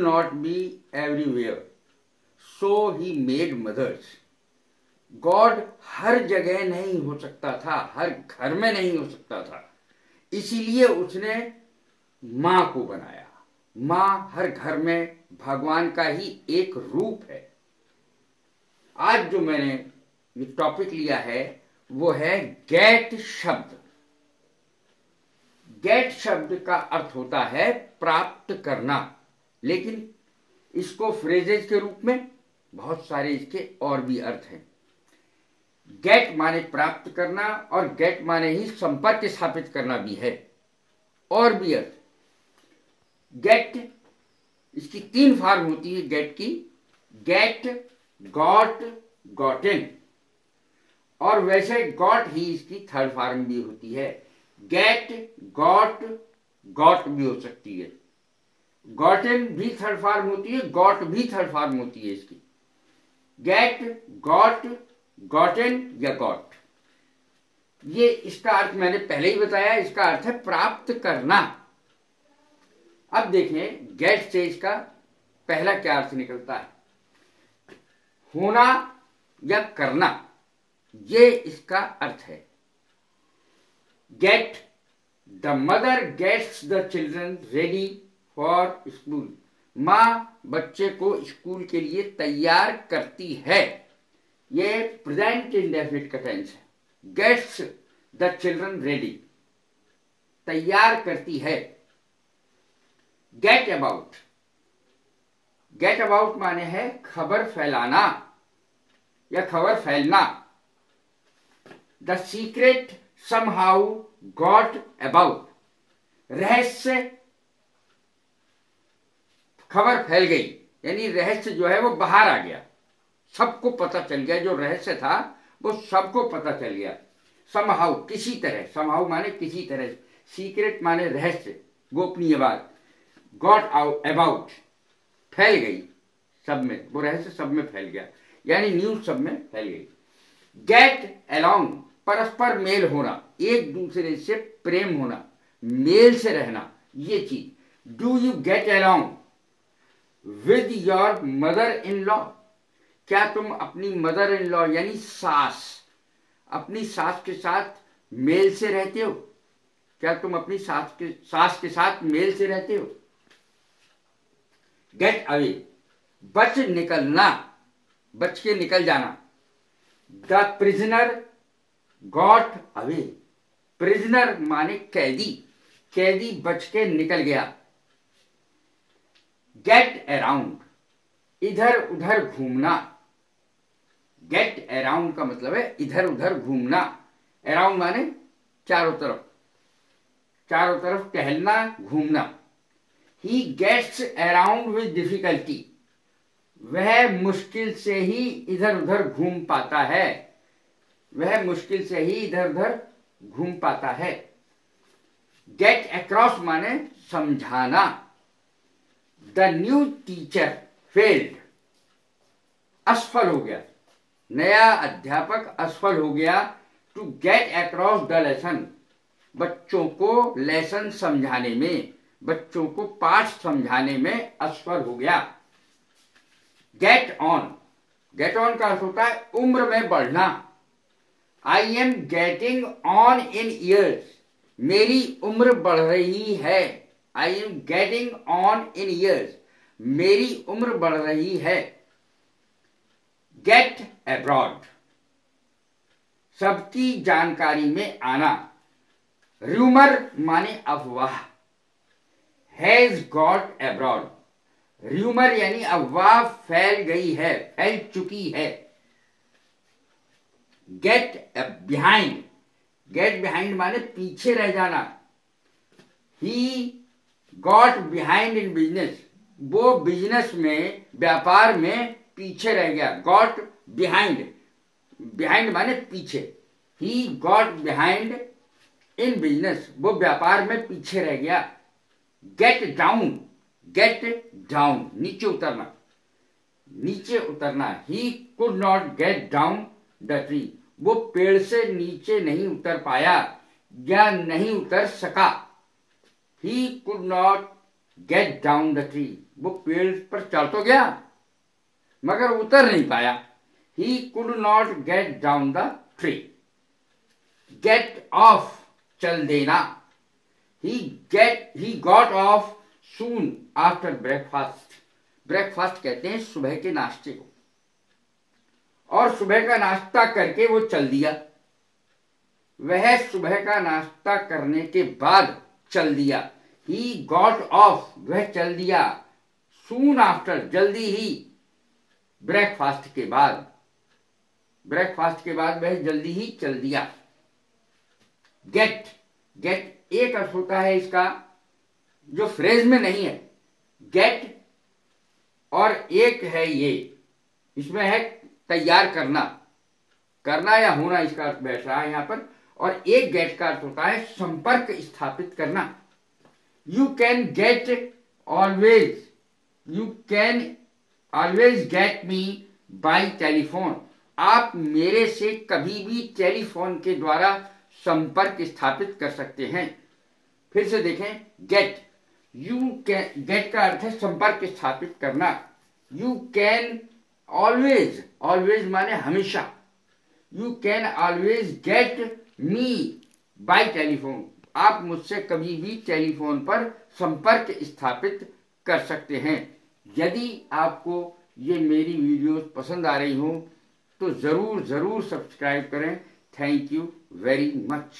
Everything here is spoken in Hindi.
not be everywhere, so he made mothers. God हर जगह नहीं हो सकता था, हर घर में नहीं हो सकता था, इसीलिए उसने मां को बनाया। मां हर घर में भगवान का ही एक रूप है। आज जो मैंने ये टॉपिक लिया है वो है गेट शब्द। गेट शब्द का अर्थ होता है प्राप्त करना, लेकिन इसको फ्रेजेज के रूप में बहुत सारे इसके और भी अर्थ हैं। गेट माने प्राप्त करना और गेट माने ही संपर्क स्थापित करना भी है, और भी अर्थ। गेट, इसकी 3 फॉर्म होती है गेट की, गेट, गॉट, गॉटेन, और वैसे गॉट ही इसकी 3rd फॉर्म भी होती है। गेट, गॉट, गॉट भी हो सकती है, गॉटेन भी 3rd फॉर्म होती है, गॉट भी 3rd फॉर्म होती है इसकी। गेट, गॉट, गॉटेन या गॉट, ये इसका अर्थ मैंने पहले ही बताया, इसका अर्थ है प्राप्त करना। अब देखें गेट से इसका पहला क्या अर्थ निकलता है, होना या करना, ये इसका अर्थ है। Get, the mother gets the children ready for school. मां बच्चे को स्कूल के लिए तैयार करती है, ये प्रेजेंट इंडेफिनिट का टेंस है। गेट्स द चिल्ड्रन रेडी, तैयार करती है। गेट अबाउट, गेट अबाउट माने है खबर फैलाना या खबर फैलना। The secret somehow got about, रहस्य खबर फैल गई, यानी रहस्य जो है वो बाहर आ गया, सबको पता चल गया, जो रहस्य था वो सबको पता चल गया। समहाउ किसी तरह, समहाउ माने किसी तरह, सीक्रेट माने रहस्य, गोपनीय बात, गॉट अबाउट फैल गई सब में, वो रहस्य सब में फैल गया, यानी न्यूज सब में फैल गई। गेट अलोंग, परस्पर मेल होना, एक दूसरे से प्रेम होना, मेल से रहना, ये चीज। Do you get along with your mother in law, क्या तुम अपनी मदर इन लॉ यानी सास, अपनी सास के साथ मेल से रहते हो? क्या तुम अपनी सास के साथ मेल से रहते हो? गेट अवे, बच निकलना, बच के निकल जाना। The prisoner got away, prisoner माने कैदी, कैदी बच के निकल गया। गेट अराउंड, इधर उधर घूमना। गेट अराउंड का मतलब है इधर उधर घूमना। अराउंड माने चारों तरफ, चारों तरफ टहलना, घूमना। He gets around with difficulty, वह मुश्किल से ही इधर उधर घूम पाता है, वह मुश्किल से ही इधर उधर घूम पाता है। गेट अक्रॉस माने समझाना। द न्यू टीचर फेल्ड, असफल हो गया, नया अध्यापक असफल हो गया। To get across the lesson, बच्चों को लेसन समझाने में, बच्चों को पाठ समझाने में असफल हो गया। गेट ऑन, गेट ऑन का अर्थ होता है उम्र में बढ़ना। I am getting on in years, मेरी उम्र बढ़ रही है। I am getting on in years, मेरी उम्र बढ़ रही है। गेट अब्रॉड, सबकी जानकारी में आना। रूमर माने अफवाह। हैज गॉट अब्रॉड, रूमर यानी अफवाह फैल गई है, फैल चुकी है। गेट बिहाइंड, गेट बिहाइंड माने पीछे रह जाना। He got behind in business, वो बिजनेस में, व्यापार में पीछे रह गया। गॉट बिहाइंड, बिहाइंड माने पीछे। He got behind in business, वो व्यापार में पीछे रह गया। गेट डाउन, गेट डाउन नीचे उतरना, नीचे उतरना। ही could not get down the tree, वो पेड़ से नीचे नहीं उतर पाया या नहीं उतर सका। ही could not get down the tree, वो पेड़ पर चढ़ तो गया मगर उतर नहीं पाया। He could not get down the tree. Get off, चल देना। He got off soon after breakfast. Breakfast कहते हैं सुबह के नाश्ते को, और सुबह का नाश्ता करके वो चल दिया। वह सुबह का नाश्ता करने के बाद चल दिया। ही गॉट ऑफ, वह चल दिया। सून आफ्टर, जल्दी ही। ब्रेकफास्ट के बाद, ब्रेकफास्ट के बाद वह जल्दी ही चल दिया। गेट, गेट एक अर्थ होता है इसका जो फ्रेज में नहीं है। गेट और एक है ये, इसमें है तैयार करना, करना या होना, इसका अर्थ बैठ रहा है यहां पर। और एक गेट का अर्थ होता है संपर्क स्थापित करना। You can get always, you can always get me bye telephone. आप मेरे से कभी भी टेलीफोन के द्वारा संपर्क स्थापित कर सकते हैं। फिर से देखें, गेट, यू कैन, गेट का अर्थ है संपर्क स्थापित करना। यू कैन ऑलवेज, ऑलवेज माने हमेशा, you can always get me bye telephone. आप मुझसे कभी भी टेलीफोन पर संपर्क स्थापित कर सकते हैं। यदि आपको ये मेरी वीडियोस पसंद आ रही हो तो जरूर सब्सक्राइब करें। Thank you very much.